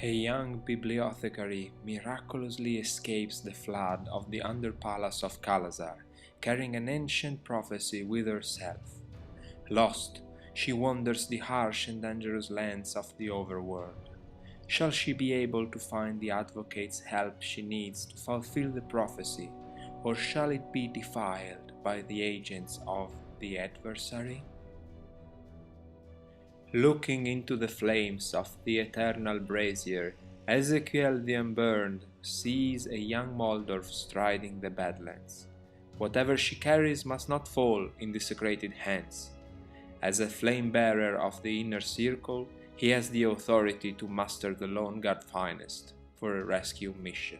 A young bibliothecary miraculously escapes the flood of the Underpalace of Kalazar, carrying an ancient prophecy with herself. Lost, she wanders the harsh and dangerous lands of the overworld. Shall she be able to find the advocate's help she needs to fulfill the prophecy, or shall it be defiled by the agents of the adversary? Looking into the flames of the eternal brazier, Ezekiel the Unburned sees a young Moldorf striding the Badlands. Whatever she carries must not fall in desecrated hands. As a flame-bearer of the inner circle, he has the authority to muster the Lone Guard finest for a rescue mission.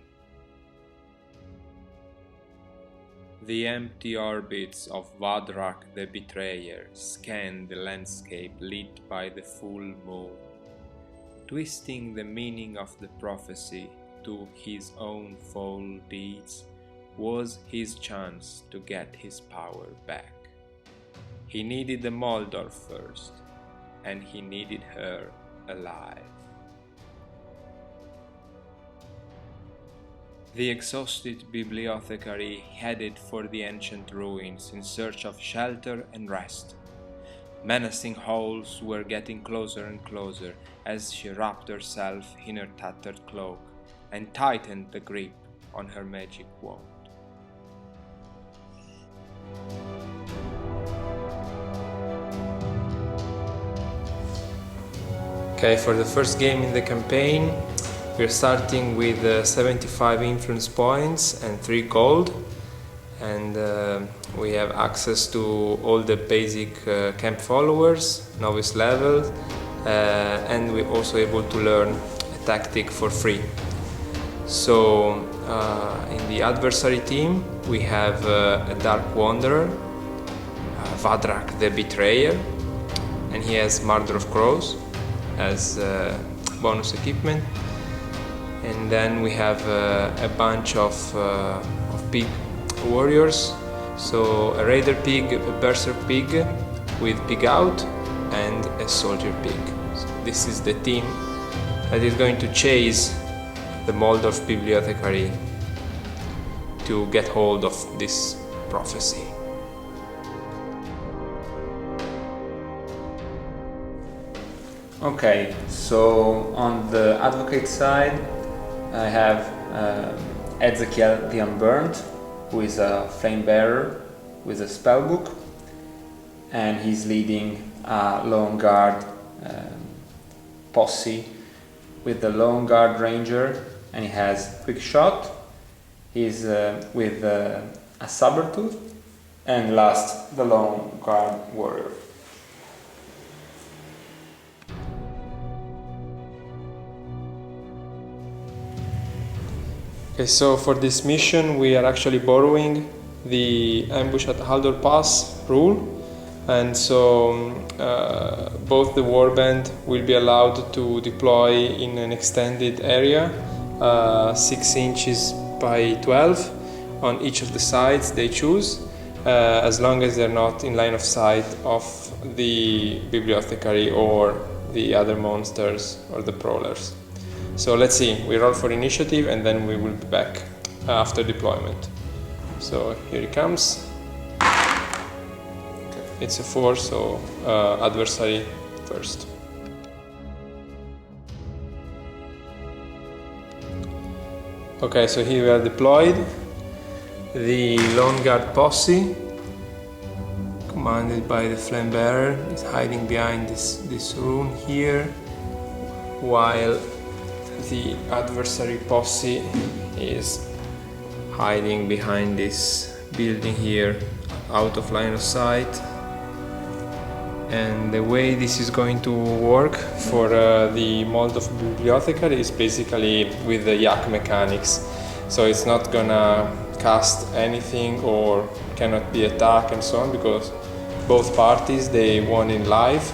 The empty orbits of Vadrak the Betrayer scan the landscape lit by the full moon. Twisting the meaning of the prophecy to his own foul deeds was his chance to get his power back. He needed the Moldorf first, and he needed her alive. The exhausted bibliothecary headed for the ancient ruins in search of shelter and rest. Menacing howls were getting closer and closer as she wrapped herself in her tattered cloak and tightened the grip on her magic wand. Okay, for the first game in the campaign, we're starting with 75 influence points and 3 gold, and we have access to all the basic camp followers, novice level, and we're also able to learn a tactic for free. So in the adversary team we have a Dark Wanderer, Vadrak the Betrayer, and he has Murder of Crows as bonus equipment. And then we have a bunch of pig warriors, so a raider pig, a berserk pig with pig out, and a soldier pig. So this is the team that is going to chase the Moldorf bibliothecary to get hold of this prophecy. Okay, so on the advocate side I have Ezekiel the Unburned, who is a flame bearer with a spellbook, and he's leading a Lone Guard posse with the Lone Guard Ranger, and he has quick shot. He's with a saber-tooth, and last the Lone Guard Warrior. Okay, so for this mission we are actually borrowing the ambush at Haldor Pass rule, and so both the warband will be allowed to deploy in an extended area, 6 inches by 12 on each of the sides they choose, as long as they're not in line of sight of the bibliothecary or the other monsters or the prowlers. So let's see, we roll for initiative and then we will be back after deployment. So here it comes. Okay. It's a 4, so adversary first. Okay, so here we are deployed. The Lone Guard posse, commanded by the flame bearer, is hiding behind this room here, while the adversary posse is hiding behind this building here, out of line of sight. And the way this is going to work for the Moldorf bibliothecary is basically with the yak mechanics. So it's not gonna cast anything or cannot be attacked and so on, because both parties, they won in life,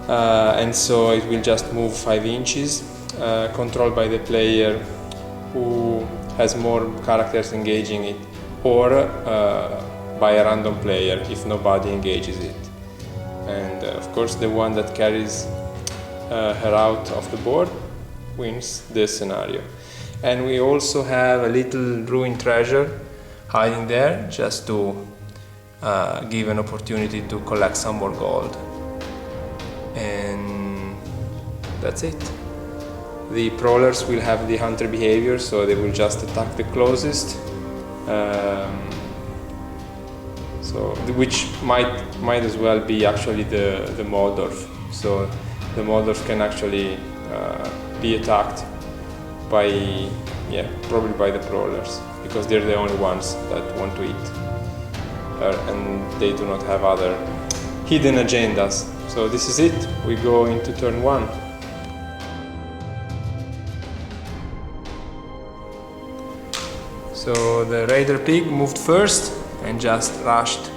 and so it will just move 5 inches. Controlled by the player who has more characters engaging it, or by a random player if nobody engages it. And of course the one that carries her out of the board wins this scenario. And we also have a little ruined treasure hiding there, just to give an opportunity to collect some more gold. And that's it. The prowlers will have the hunter behavior, so they will just attack the closest. Which might as well be actually the Moldorf. So the Moldorf can actually be attacked by, probably by the prowlers, because they're the only ones that want to eat, and they do not have other hidden agendas. So this is it. We go into turn 1. So the Raider Pig moved first and just rushed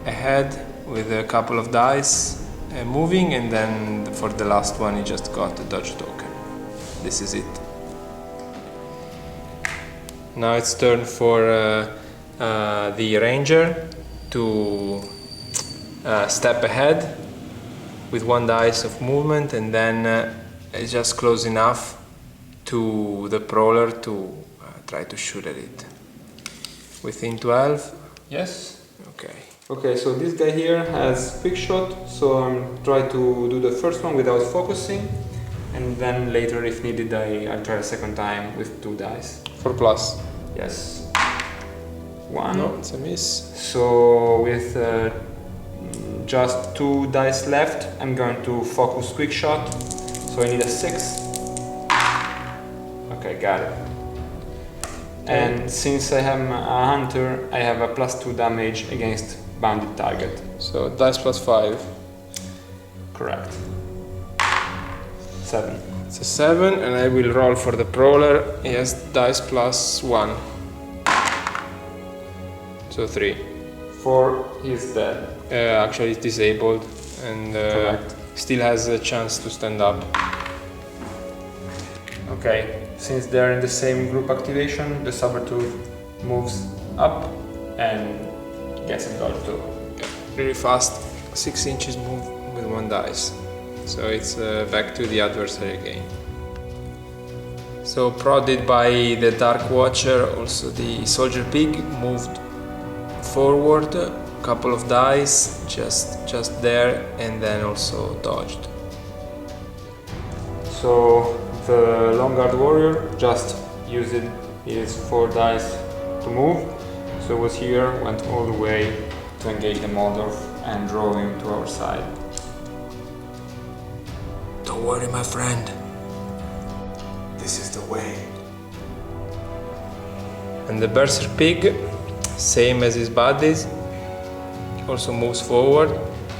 ahead with a couple of dice moving, and then for the last one he just got a dodge token. This is it. Now it's turn for the Ranger to step ahead with 1 dice of movement, and then it's just close enough to the Prowler to try to shoot at it. Within 12? Yes? Okay. Okay, so this guy here has quick shot, so I'm trying to do the first one without focusing, and then later if needed I'll try a second time with 2 dice. 4+. Yes. 1. No, it's a miss. So with just 2 dice left, I'm going to focus quick shot, so I need a 6. Okay, got it. And since I am a hunter, I have a +2 damage against bounded target. So dice +5. Correct. 7. It's a 7, and I will roll for the Prowler. He has dice +1. So 3. 4, he's dead. Actually he's disabled, and still has a chance to stand up. Okay, since they're in the same group activation, the Sabertooth moves up and gets a dodge too. Yeah, really fast, 6 inches move with 1 dice. So it's back to the adversary again. So prodded by the Dark Watcher, also the Soldier Pig moved forward, a couple of dice, just there, and then also dodged. So the Longguard Warrior just used his 4 dice to move, so was here, went all the way to engage the Moldorf and draw him to our side. Don't worry, my friend. This is the way. And the Berserk Pig, same as his buddies, also moves forward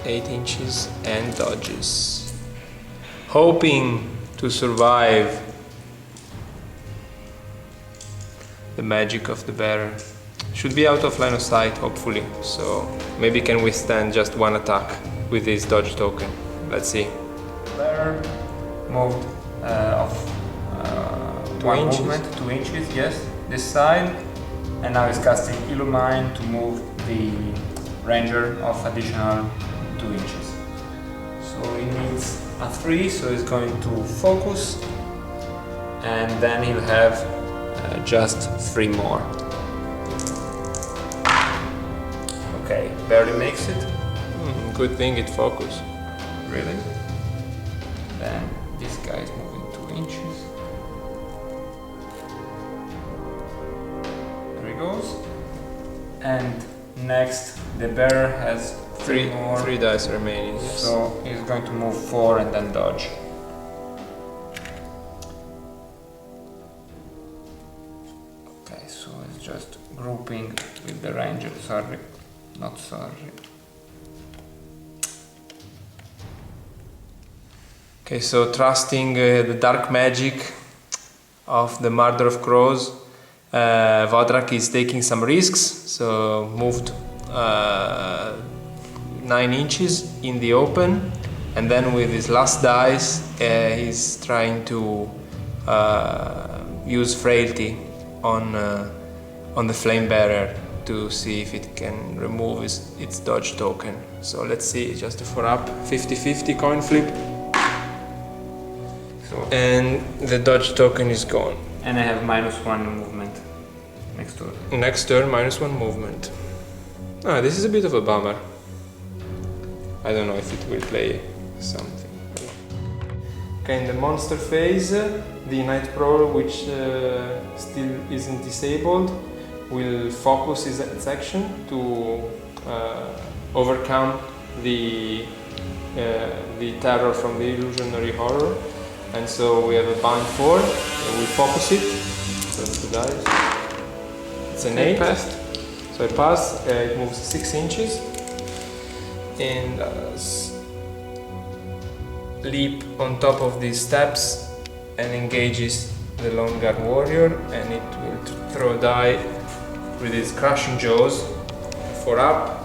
8 inches and dodges, hoping to survive the magic of the bearer. Should be out of line of sight, hopefully, so maybe can withstand just 1 attack with his dodge token. Let's see. Bearer moved off 2 inches. movement, 2 inches, yes, this side, and now he's casting Illumine to move the Ranger of additional 2 inches. So he needs a 3, so he's going to focus, and then he'll have just 3 more. Okay, barely makes it. Good thing it focused. Really? Then this guy is moving 2 inches. There he goes. And next, the bearer has 3 more. 3 dice remaining. Yes. So he's going to move 4 and then dodge. Okay, so it's just grouping with the Ranger. Sorry, not sorry. Okay, so trusting the dark magic of the Murder of Crows, Vodrak is taking some risks, so moved 9 inches in the open, and then with his last dice he's trying to use Frailty on the Flame Bearer to see if it can remove its dodge token. So let's see, just a 4-up, 50-50 coin flip. So And the dodge token is gone. And I have -1 movement next turn. Next turn, -1 movement. Ah, this is a bit of a bummer. I don't know if it will play something. Okay, in the monster phase, the Night Prowl, which still isn't disabled, will focus its action to overcome the terror from the illusionary horror. And so we have a bind 4, and we focus it. So it's the dice. It's an 8. Passed. So I pass, it moves 6 inches and leap on top of these steps and engages the Long Guard Warrior, and it will throw a die with its crushing jaws. 4 up.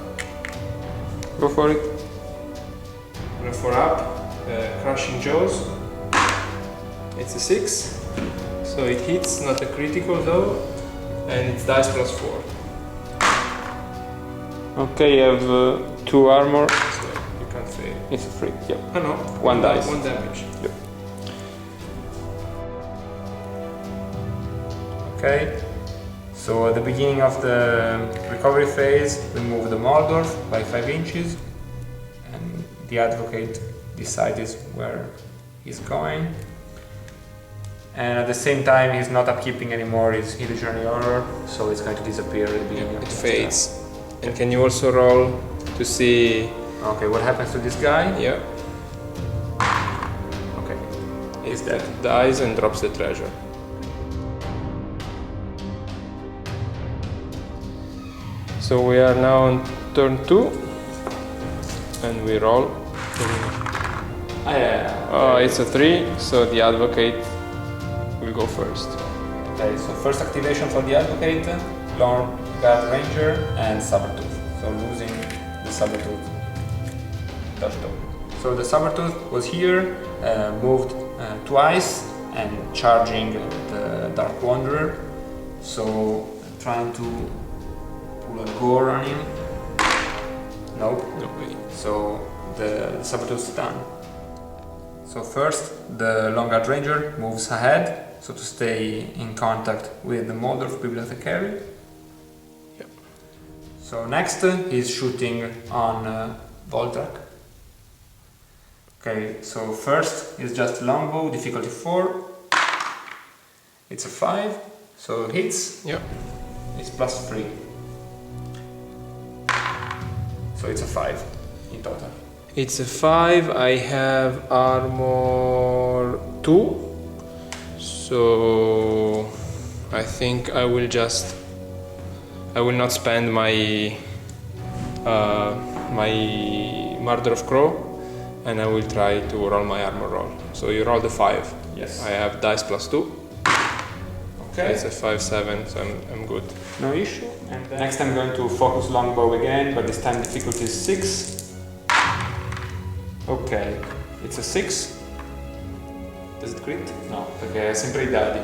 Go for it. 4 up, crushing jaws. It's a 6, so it hits, not a critical though, and it's dice +4. Okay, you have 2 armor. So you can't fail. It's a free. Yep. Oh no, 1 dice. 1 damage. Yep. Okay. So at the beginning of the recovery phase, we move the Moldorf by 5 inches, and the Advocate decides where he's going. And at the same time, he's not upkeeping anymore his illusionary horror, so it's going to disappear at the beginning of It the fades. And can you also roll to see? Okay, what happens to this guy? Yeah, Okay, he's dead. dies and drops the treasure. So we are now on turn 2, and we roll. Oh, it's a 3, so the Advocate will go first. Okay, so first activation for the Advocate, Long Guard Ranger and Sabertooth. So losing the Sabertooth dodge token. So the Sabertooth was here, moved twice and charging the Dark Wanderer. So trying to pull a gore on him. Nope. No way. So the Sabertooth's done. So first the Long Guard Ranger moves ahead, so to stay in contact with the Moldorf Bibliothecary. Yep. So next he's shooting on Voldrak. Okay, so first is just longbow, difficulty 4. It's a 5, so hits. Yep. It's +3. So it's a 5 in total. It's a 5. I have armor 2, so I think I will not spend my Murder of Crow, and I will try to roll my armor roll. So you roll the 5. Yes. I have dice +2. Okay. It's a 5/7, so I'm good. No issue. And next I'm going to focus longbow again, but this time difficulty is 6. Okay, it's a 6. Does it crit? No. Okay, I simply died.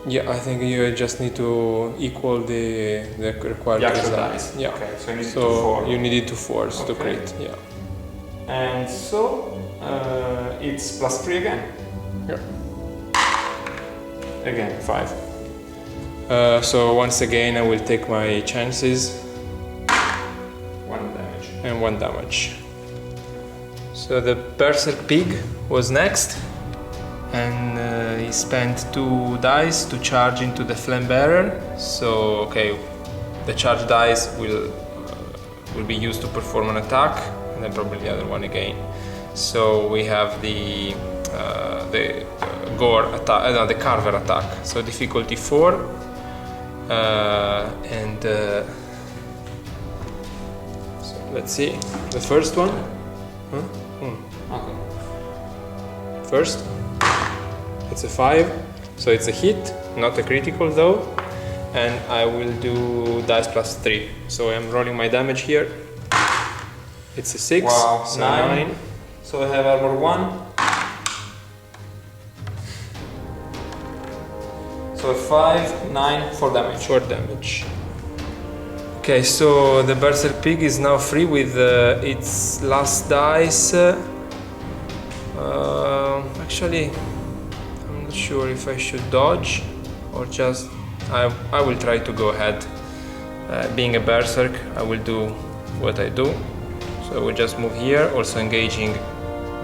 Yeah, I think you just need to equal the required The actual result. dice. Yeah. Okay, so I need So to 4. you needed to force to Okay. crit. Yeah. And so it's +3 again. Yeah. Again, 5. So once again, I will take my chances 1 damage. and 1 damage. So the Berserk Pig was next, and he spent 2 dice to charge into the Flame Bearer. So okay, the charge dice will be used to perform an attack, and then probably the other one again. So we have the Gore attack, no, the Carver attack. So difficulty 4, and so let's see the first one. Huh? Okay. First, it's a 5, so it's a hit, not a critical though, and I will do dice +3. So I'm rolling my damage here. It's a 6, Wow, so 9. 9. So I have armor 1. So 5, 9, 4 damage. 4 damage. Okay, so the Berserk Pig is now free with its last dice. Actually, sure if I should dodge or just I will try to go ahead. Being a berserk, I will do what I do. So I will just move here, also engaging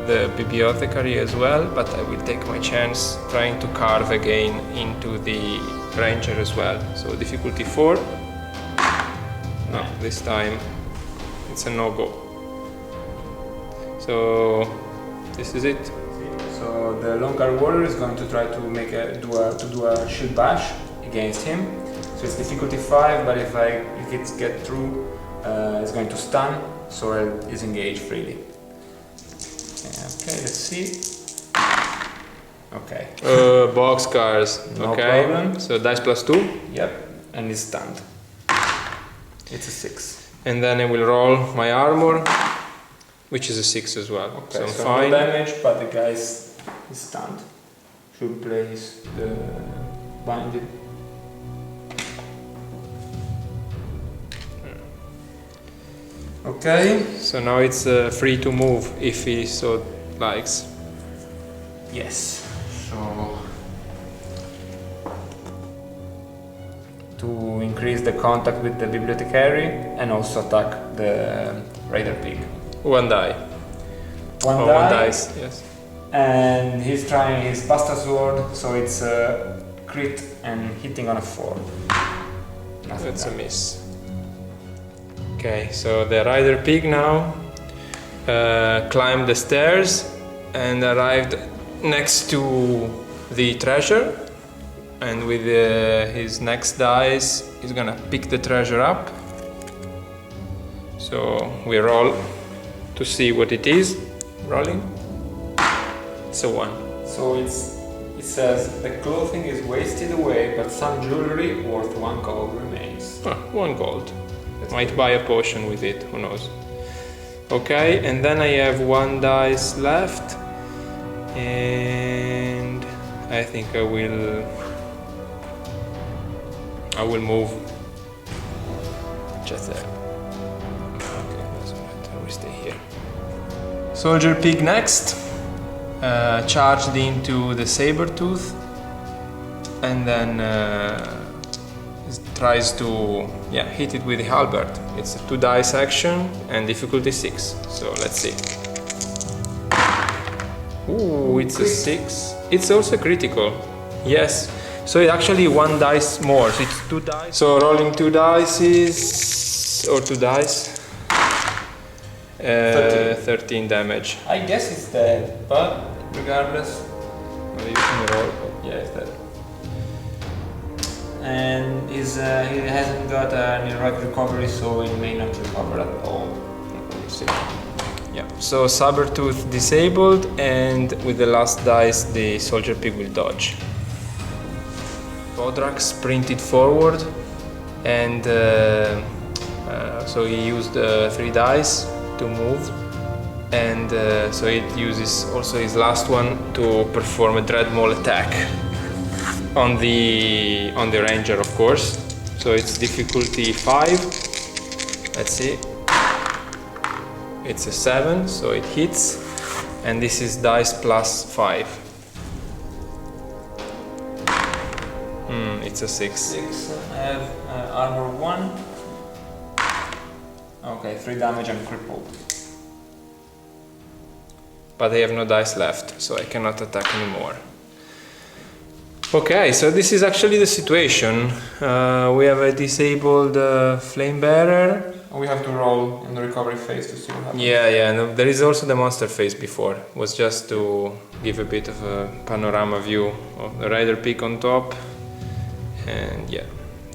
the bibliothecary as well, but I will take my chance trying to carve again into the ranger as well. So difficulty 4. No, this time it's a no-go. So this is it. So the long guard warrior is going to try to do a shield bash against him. So it's difficulty 5, but if it gets through, it's going to stun, so it's engaged freely. Okay, let's see. Okay. Boxcars. No okay. problem. So dice +2. Yep, and it's stunned. It's a 6. And then I will roll my armor, which is a 6 as well. Okay, so I'm so fine. no damage, but the guy is stunned. Should place the binding. Okay. So now it's free to move if he so likes. Yes. So to increase the contact with the bibliothecary and also attack the raider pig. One die. One dice, yes. And he's trying his pasta sword, so it's a crit and hitting on a 4. Nothing. That's a miss. Okay, so the rider pig now climbed the stairs and arrived next to the treasure, and with his next dice he's gonna pick the treasure up. So we roll to see what it is. Rolling. It's a 1. So it says the clothing is wasted away, but some jewelry worth 1 gold remains. 1 gold. Might buy a potion with it, who knows. Okay, and then I have 1 dice left, and I think I will move just there. Okay, doesn't matter, I will stay here. Soldier pig next, charged into the saber tooth, and then tries to hit it with the halberd. It's a 2 dice action and difficulty 6. So let's see. Ooh, it's a 6. It's also critical. Yes. So it's actually 1 dice more. So it's 2 dice. So rolling 2 dice or 2 dice. 13 damage. I guess it's dead, but regardless, You can roll. yeah, it's dead. And he hasn't got an heroic recovery, so he may not recover at all. We'll see. Yeah. So Sabertooth disabled, and with the last dice, the soldier pig will dodge. Bodrak sprinted forward, and so he used 3 dice to move, and so it uses also his last one to perform a Dreadmaul attack on the ranger, of course. So it's difficulty 5. Let's see. It's a 7, so it hits, and this is dice +5. It's a 6. 6. I have armor 1. Okay, 3 damage and crippled. But I have no dice left, so I cannot attack anymore. Okay, so this is actually the situation. We have a disabled flame bearer. We have to roll in the recovery phase to see what happens. Yeah, no, there is also the monster phase before. It was just to give a bit of a panorama view of the rider pig on top. And yeah,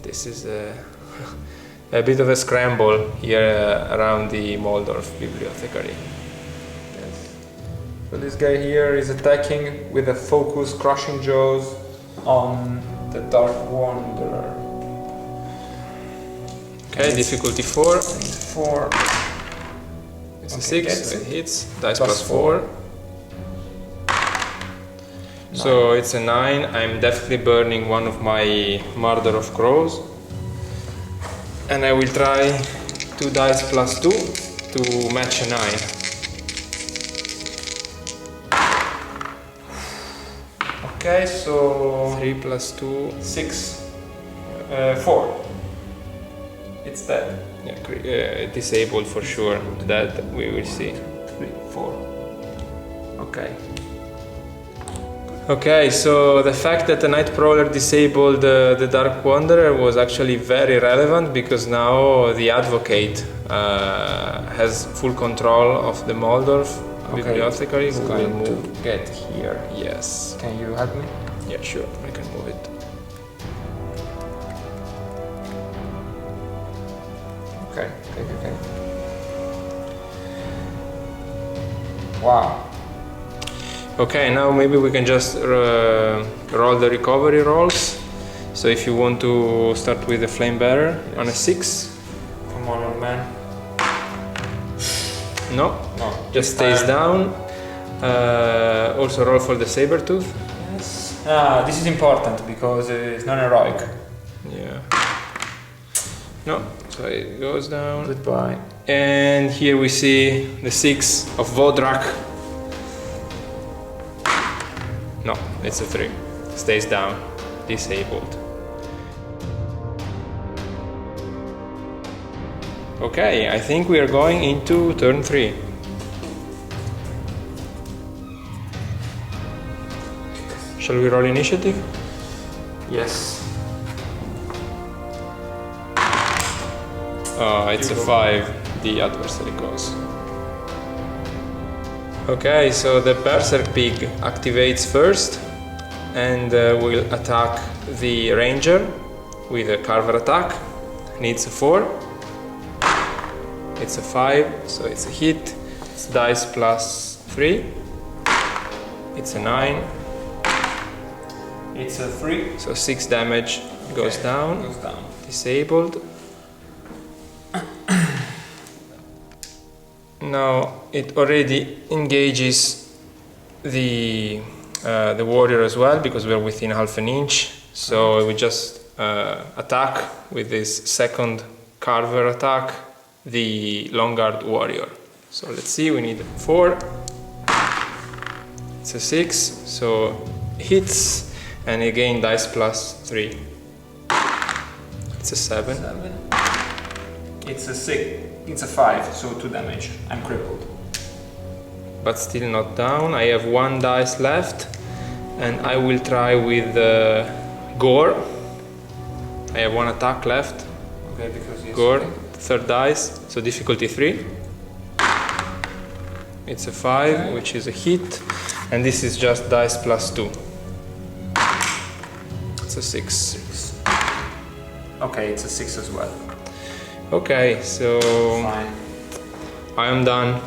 this is a bit of a scramble here around the Moldorf bibliothecary. Yes. So this guy here is attacking with a focus, crushing jaws on the Dark Wanderer. Okay, difficulty 4. 4. It's a Okay, 6, so it hits. Dice Plus +4. So it's a 9. I'm definitely burning one of my Murder of Crows. And I will try 2 dice +2 to match a 9. Okay, so 3 plus 2. 6, 4. It's dead. Yeah, disabled for sure. That we will see. 3, 4. Okay. Okay, so the fact that the Night Prowler disabled the Dark Wanderer was actually very relevant, because now the Advocate has full control of the Moldorf Bibliothecary. It's Who going will move. to get here. Yes. Can you help me? Yeah, sure. I can move it. Okay. Wow. Okay, now maybe we can just roll the recovery rolls. So if you want to start with the Flame Bearer on a 6. Come on, old man. No, just stays down. Also roll for the Sabertooth. Yes. This is important because it's non-heroic. Yeah. No, so it goes down. Goodbye. And here we see the 6 of Vodrak. No, it's a 3. Stays down. Disabled. Okay, I think we are going into turn 3. Shall we roll initiative? Yes. It's a 5. The adversary goes. Okay, so the Berserk Pig activates first and will attack the Ranger with a Carver attack. Needs a 4. It's a 5, so it's a hit. It's dice plus 3. It's a 9. It's a 3. So 6 damage goes down. Goes down. Disabled. Now it already engages the warrior as well, because we're within half an inch. So we just attack with this second Carver attack the Longguard warrior. So let's see, we need 4. It's a 6, so hits, and again dice plus 3. It's a 7. It's a 6. It's a 5, so 2 damage. I'm crippled. But still not down. I have 1 dice left, and I will try with Gore. I have 1 attack left. Okay, because he's Gore, 3rd dice, so difficulty 3. It's a 5, okay, which is a hit, and this is just dice plus 2. It's a 6. Okay, it's a 6 as well. Okay, so Fine. I am done.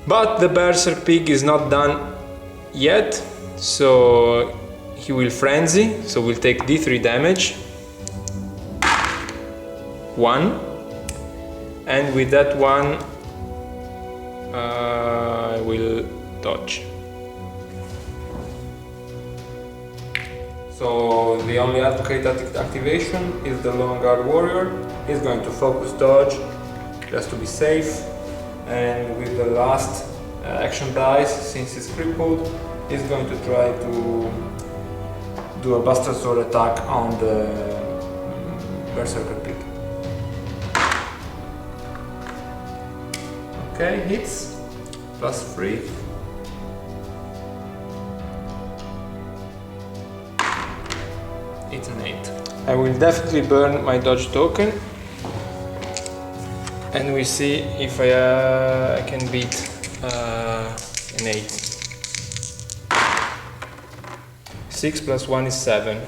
But the Berserk Pig is not done yet, so he will frenzy, so we'll take d3 damage. 1. And with that 1, I will dodge. So the only advocate activation is the Longguard warrior. He's going to focus dodge just to be safe, and with the last action dice, since he's crippled, he's going to try to do a Bastard Sword attack on the Berserker Pig. Okay, hits, plus 3. It's an 8. I will definitely burn my dodge token, and we see if I can beat an 8. 6 plus 1 is 7.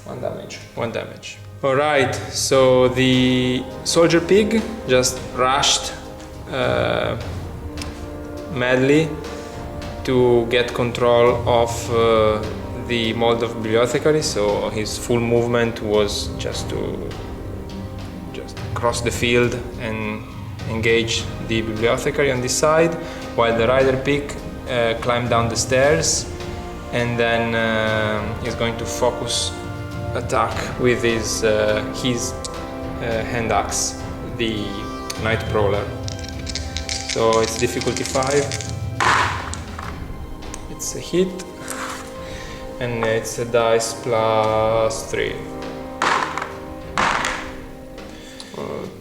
1 damage. 1 damage. Alright, so the Soldier Pig just rushed madly to get control of the Moldov Bibliothecary, so his full movement was just to cross the field and engage the Bibliothecary on this side, while the Rider Pig climbed down the stairs, and then is going to focus attack with his hand axe, the Night Prowler. So it's difficulty 5. It's it's a hit, and it's a dice +3.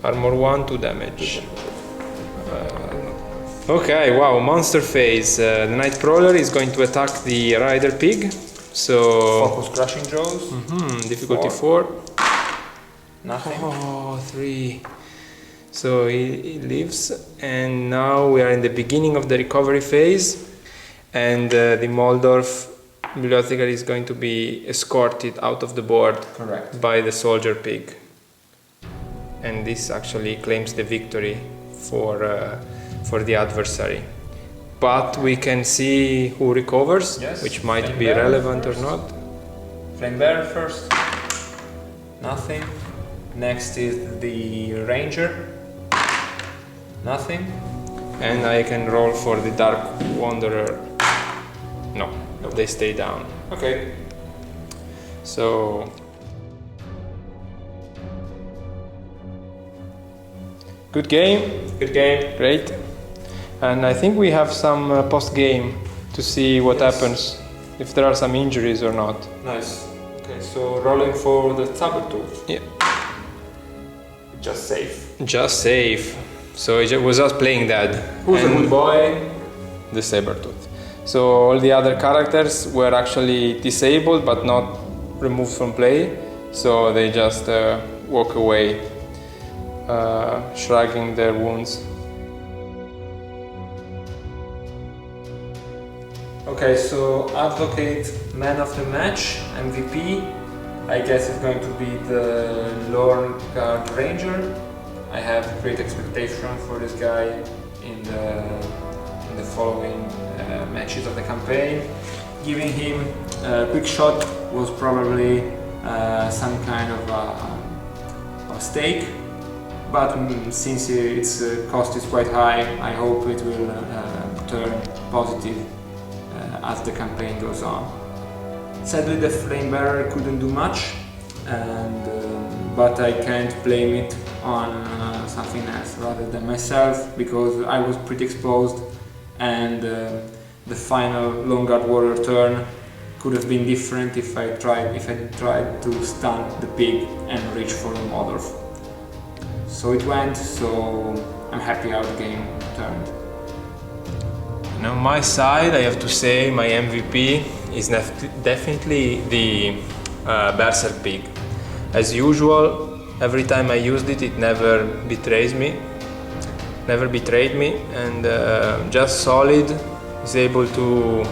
Armor 1, 2 damage. Okay, wow, monster phase. The Night Crawler is going to attack the Rider Pig. So Focus Crushing Jaws. Difficulty 4. Nothing. Oh, 3. So he lives, and now we are in the beginning of the recovery phase, and the Moldorf bibliothecary is going to be escorted out of the board. Correct. By the Soldier Pig. And this actually claims the victory for the adversary. But we can see who recovers, yes, which might Flame be Bearer relevant first. or not. Flame Bearer first. Nothing. Next is the Ranger. Nothing. And I can roll for the Dark Wanderer. No, they stay down. Okay. So good game. Good game. Great. And I think we have some post-game to see what happens, if there are some injuries or not. Nice. Okay, so rolling for the Sabertooth. Yeah. Just safe. Just safe. So it was us playing that. Who's a good boy? The Sabertooth. So all the other characters were actually disabled but not removed from play. So they just walk away, shrugging their wounds. Okay, so Advocate, Man of the Match, MVP. I guess it's going to be the Lord Guard Ranger. I have great expectation for this guy in the following matches of the campaign. Giving him a quick shot was probably some kind of a stake, but since its cost is quite high, I hope it will turn positive as the campaign goes on. Sadly, the Flame Bearer couldn't do much, but I can't blame it on something else rather than myself, because I was pretty exposed, and the final Long Guard Warrior turn could have been different if I tried to stun the pig and reach for the Moldorf. So it went, so I'm happy how the game turned. And on my side, I have to say my MVP is definitely the Berserk Pig. As usual, every time I used it, it never betrayed me, and just solid, is able to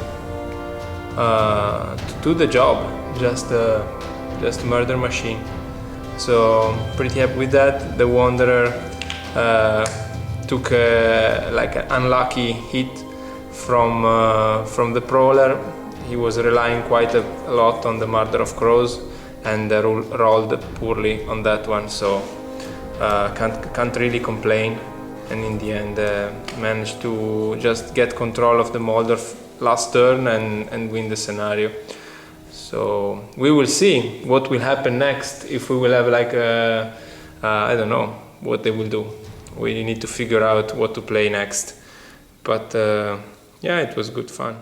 do the job, just a murder machine. So pretty happy with that. The Wanderer took like an unlucky hit from the Prowler. He was relying quite a lot on the Murder of Crows, and rolled poorly on that one, so can't really complain, and in the end managed to just get control of the Moldorf last turn and win the scenario. So we will see what will happen next, if we will have like I don't know what they will do. We need to figure out what to play next, but yeah, it was good fun.